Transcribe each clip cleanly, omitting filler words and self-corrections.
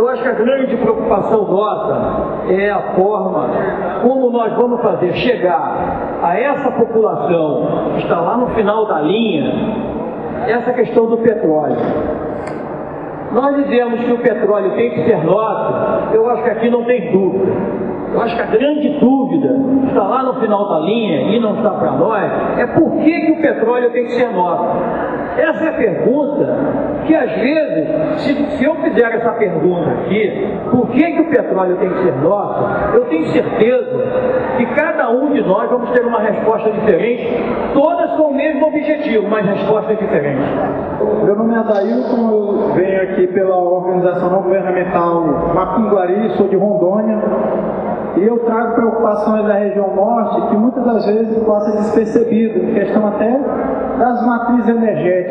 Eu acho que a grande preocupação nossa é a forma como nós vamos fazer chegar a essa população que está lá no final da linha, essa questão do petróleo. Nós dizemos que o petróleo tem que ser nosso, eu acho que aqui não tem dúvida. Eu acho que a grande dúvida está lá no final da linha e não está para nós, é por que o petróleo tem que ser nosso. Essa é a pergunta que, às vezes, se eu fizer essa pergunta aqui, por que o petróleo tem que ser nosso, eu tenho certeza que cada um de nós vamos ter uma resposta diferente, todas com o mesmo objetivo, mas respostas diferentes. Meu nome é Adailton, eu venho aqui pela organização não governamental Macunguari, sou de Rondônia, e eu trago preocupações da região norte que muitas das vezes passa despercebido, em questão até das matrizes energéticas.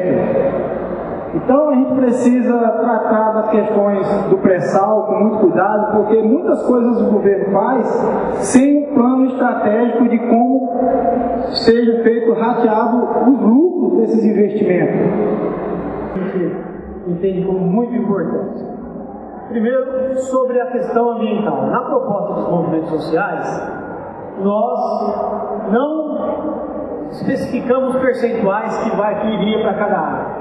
Então a gente precisa tratar das questões do pré-sal com muito cuidado, porque muitas coisas o governo faz sem um plano estratégico de como seja feito rateado os lucros desses investimentos. A gente entende como muito importante. Primeiro, sobre a questão ambiental. Na proposta dos movimentos sociais, nós não especificamos percentuais que iria para cada área.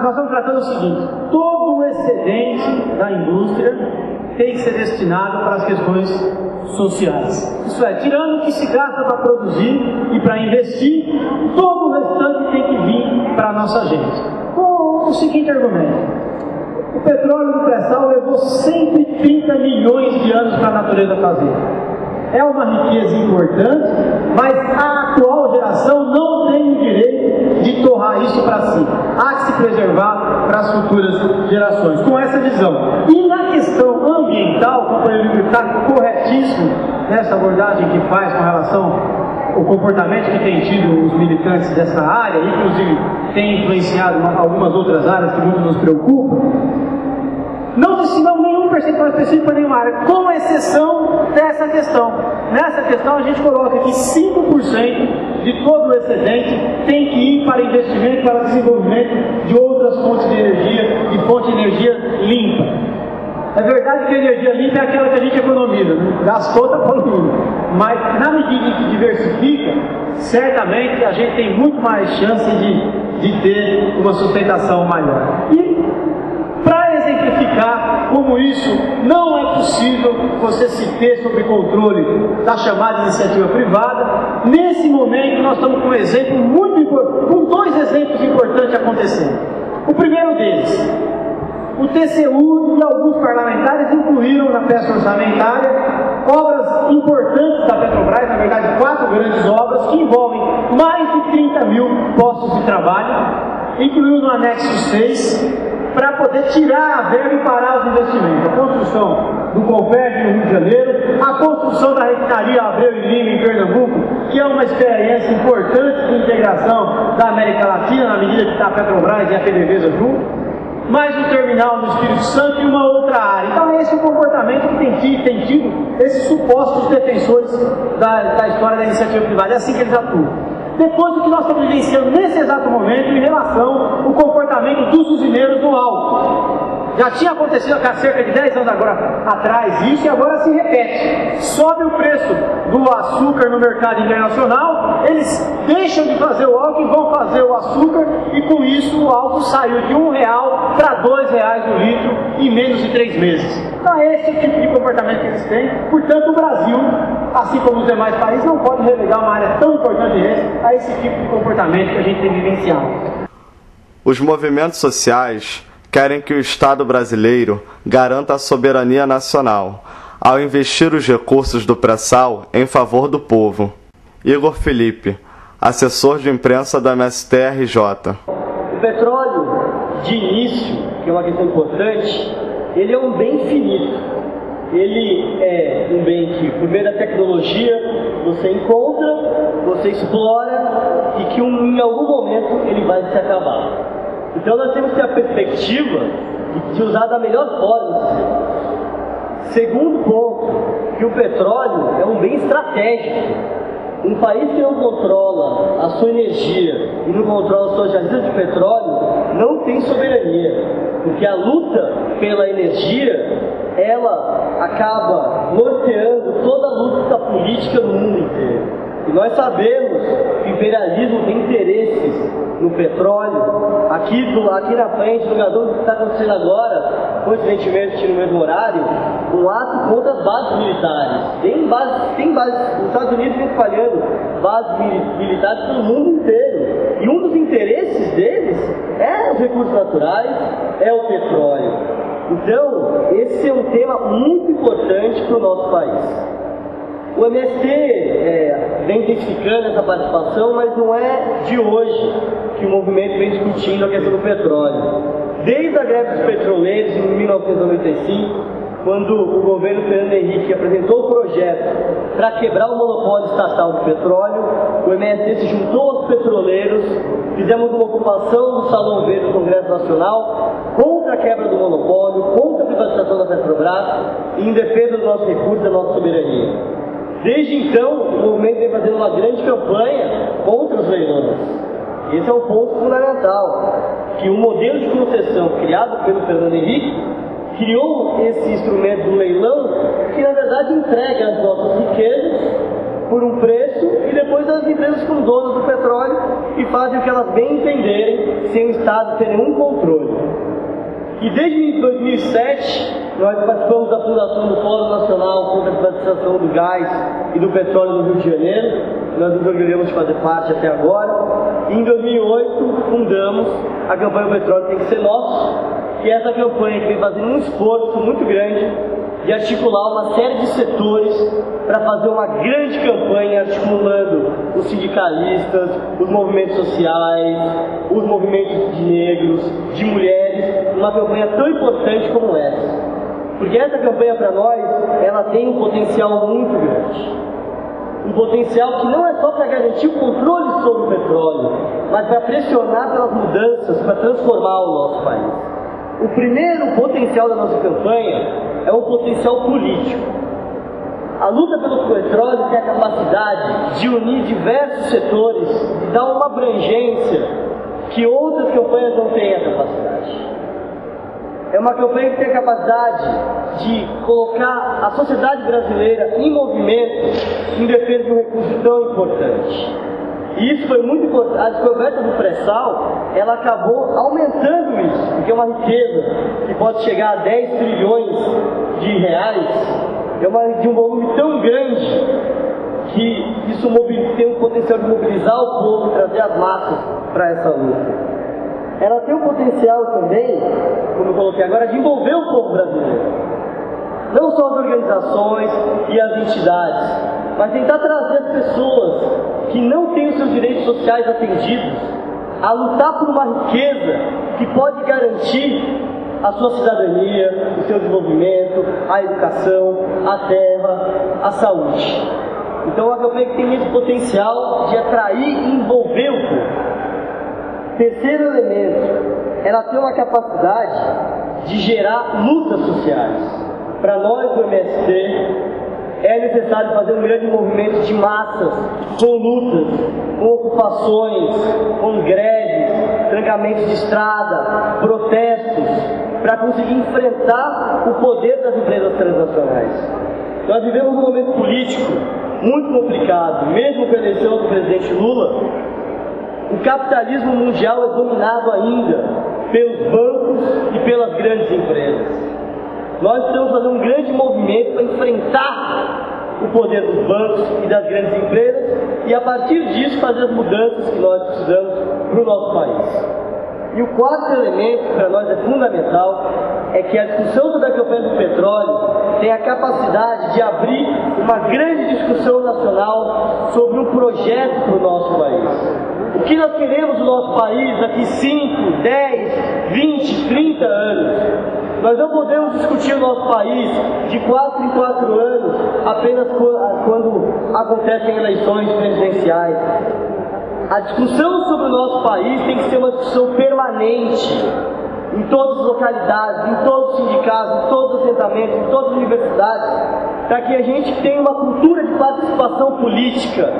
Nós estamos tratando o seguinte: todo o excedente da indústria tem que ser destinado para as questões sociais. Isso é, tirando o que se gasta para produzir e para investir, todo o restante tem que vir para a nossa gente. Com o seguinte argumento: o petróleo do pré-sal levou 130 milhões de anos para a natureza fazer. É uma riqueza importante, mas a atual geração não tem o direito de torrar isso para si. Há que se preservar para as futuras gerações, com essa visão. E na questão ambiental, o companheiro está corretíssimo nessa abordagem que faz com relação ao comportamento que tem tido os militantes dessa área, inclusive tem influenciado algumas outras áreas que muito nos preocupam. Não destinamos nenhum percentual específico para nenhuma área, com exceção dessa questão. Nessa questão a gente coloca que 5% de todo o excedente tem que ir para investimento, para desenvolvimento de outras fontes de energia, de fonte de energia limpa. É verdade que a energia limpa é aquela que a gente economiza, né? Gastou, está poluindo. Mas na medida em que diversifica, certamente a gente tem muito mais chance de ter uma sustentação maior. E para exemplificar como isso não é possível você se ter sob controle da chamada iniciativa privada, nesse momento nós estamos com um exemplo muito importante, com dois exemplos importantes acontecendo. O primeiro deles: o TCU e alguns parlamentares incluíram na peça orçamentária obras importantes da Petrobras, na verdade 4 grandes obras que envolvem mais de 30 mil postos de trabalho, incluiu no anexo 6, para poder tirar a verba e parar os investimentos. A construção do Converge no Rio de Janeiro, a construção da refinaria Abreu e Lima em Pernambuco, que é uma experiência importante de integração da América Latina, na medida que está a Petrobras e a PDVSA junto, mais um terminal no Espírito Santo e uma outra área. Então esse é o comportamento que tem tido esses supostos defensores da história da iniciativa privada. É assim que eles atuam. Depois do que nós estamos vivenciando nesse exato momento em relação ao comportamento dos usineiros no álcool. Já tinha acontecido há cerca de 10 anos atrás isso, e agora se repete. Sobe o preço do açúcar no mercado internacional, eles deixam de fazer o álcool e vão fazer o açúcar, e com isso o álcool saiu de R$1 para R$2 o litro em menos de 3 meses. Então esse é o tipo de comportamento que eles têm. Portanto, o Brasil, assim como os demais países, não pode relegar uma área tão importante a esse tipo de comportamento que a gente tem vivenciado. Os movimentos sociais querem que o Estado brasileiro garanta a soberania nacional, ao investir os recursos do pré-sal em favor do povo. Igor Felipe, assessor de imprensa do MST-RJ. O petróleo, de início, que é uma questão importante, ele é um bem finito. Ele é um bem que, por meio da tecnologia, você encontra, você explora e que em algum momento ele vai se acabar. Então nós temos que ter a perspectiva de usar da melhor forma. Segundo ponto, que o petróleo é um bem estratégico. Um país que não controla a sua energia e não controla as suas jazidas de petróleo não tem soberania, porque a luta pela energia, ela acaba norteando toda a luta política no mundo inteiro. E nós sabemos que o imperialismo tem interesses no petróleo. Aqui na frente, no lugar que está acontecendo agora, coincidentemente no mesmo horário, um ato contra as bases militares. Tem bases, os Estados Unidos vem espalhando bases militares pelo mundo inteiro. E um dos interesses deles é os recursos naturais, é o petróleo. Então, esse é um tema muito importante para o nosso país. O MST vem identificando essa participação, mas não é de hoje que o movimento vem discutindo a questão do petróleo. Desde a greve dos petroleiros, em 1995, quando o governo Fernando Henrique apresentou o projeto para quebrar o monopólio estatal do petróleo, o MST se juntou aos petroleiros, fizemos uma ocupação do Salão Verde do Congresso Nacional contra a quebra do monopólio, contra a privatização da Petrobras e em defesa dos nossos recursos e da nossa soberania. Desde então, o movimento vem fazendo uma grande campanha contra os leilões. Esse é um ponto fundamental, que o modelo de concessão criado pelo Fernando Henrique criou esse instrumento do leilão, que na verdade entrega as nossas riquezas por um preço e depois as empresas são donas do petróleo e fazem o que elas bem entenderem, sem o Estado ter nenhum controle. E desde 2007, nós participamos da fundação do Fórum Nacional contra a Privatização do Gás e do Petróleo no Rio de Janeiro. Nós nos orgulhamos de fazer parte até agora. E em 2008, fundamos a campanha O Petróleo Tem que Ser Nosso, que é essa campanha que vem fazendo um esforço muito grande de articular uma série de setores para fazer uma grande campanha articulando os sindicalistas, os movimentos sociais, os movimentos de negros, de mulheres, uma campanha tão importante como essa. Porque essa campanha para nós, ela tem um potencial muito grande. Um potencial que não é só para garantir o controle sobre o petróleo, mas para pressionar pelas mudanças, para transformar o nosso país. O primeiro potencial da nossa campanha é um potencial político. A luta pelo petróleo tem a capacidade de unir diversos setores, de dar uma abrangência que outras campanhas não têm a capacidade. É uma campanha que tem a capacidade de colocar a sociedade brasileira em movimento em defesa de um recurso tão importante. E isso foi muito importante. A descoberta do pré-sal, ela acabou aumentando isso, porque é uma riqueza que pode chegar a 10 trilhões de reais, de um volume tão grande que isso tem o potencial de mobilizar o povo, trazer as massas para essa luta. Ela tem o potencial também, como eu coloquei agora, de envolver o povo brasileiro. Não só as organizações e as entidades, mas tentar trazer as pessoas que não têm os seus direitos sociais atendidos a lutar por uma riqueza que pode garantir a sua cidadania, o seu desenvolvimento, a educação, a terra, a saúde. Então a campanha tem esse potencial de atrair e envolver o povo. Terceiro elemento, ela tem uma capacidade de gerar lutas sociais. Para nós do MST, é necessário fazer um grande movimento de massas, com lutas, com ocupações, com greves, trancamentos de estrada, protestos, para conseguir enfrentar o poder das empresas transnacionais. Nós vivemos um momento político muito complicado, mesmo com a eleição do presidente Lula. O capitalismo mundial é dominado ainda pelos bancos e pelas grandes empresas. Nós precisamos fazer um grande movimento para enfrentar o poder dos bancos e das grandes empresas e, a partir disso, fazer as mudanças que nós precisamos para o nosso país. E o quarto elemento, que para nós é fundamental, é que a discussão sobre a campanha do petróleo tem a capacidade de abrir uma grande discussão nacional sobre um projeto para o nosso país. O que nós queremos no nosso país daqui 5, 10, 20, 30 anos? Nós não podemos discutir o nosso país de 4 em 4 anos apenas quando acontecem eleições presidenciais. A discussão sobre o nosso país tem que ser uma discussão permanente, em todas as localidades, em todos os sindicatos, em todos os assentamentos, em todas as universidades, para que a gente tenha uma cultura de participação política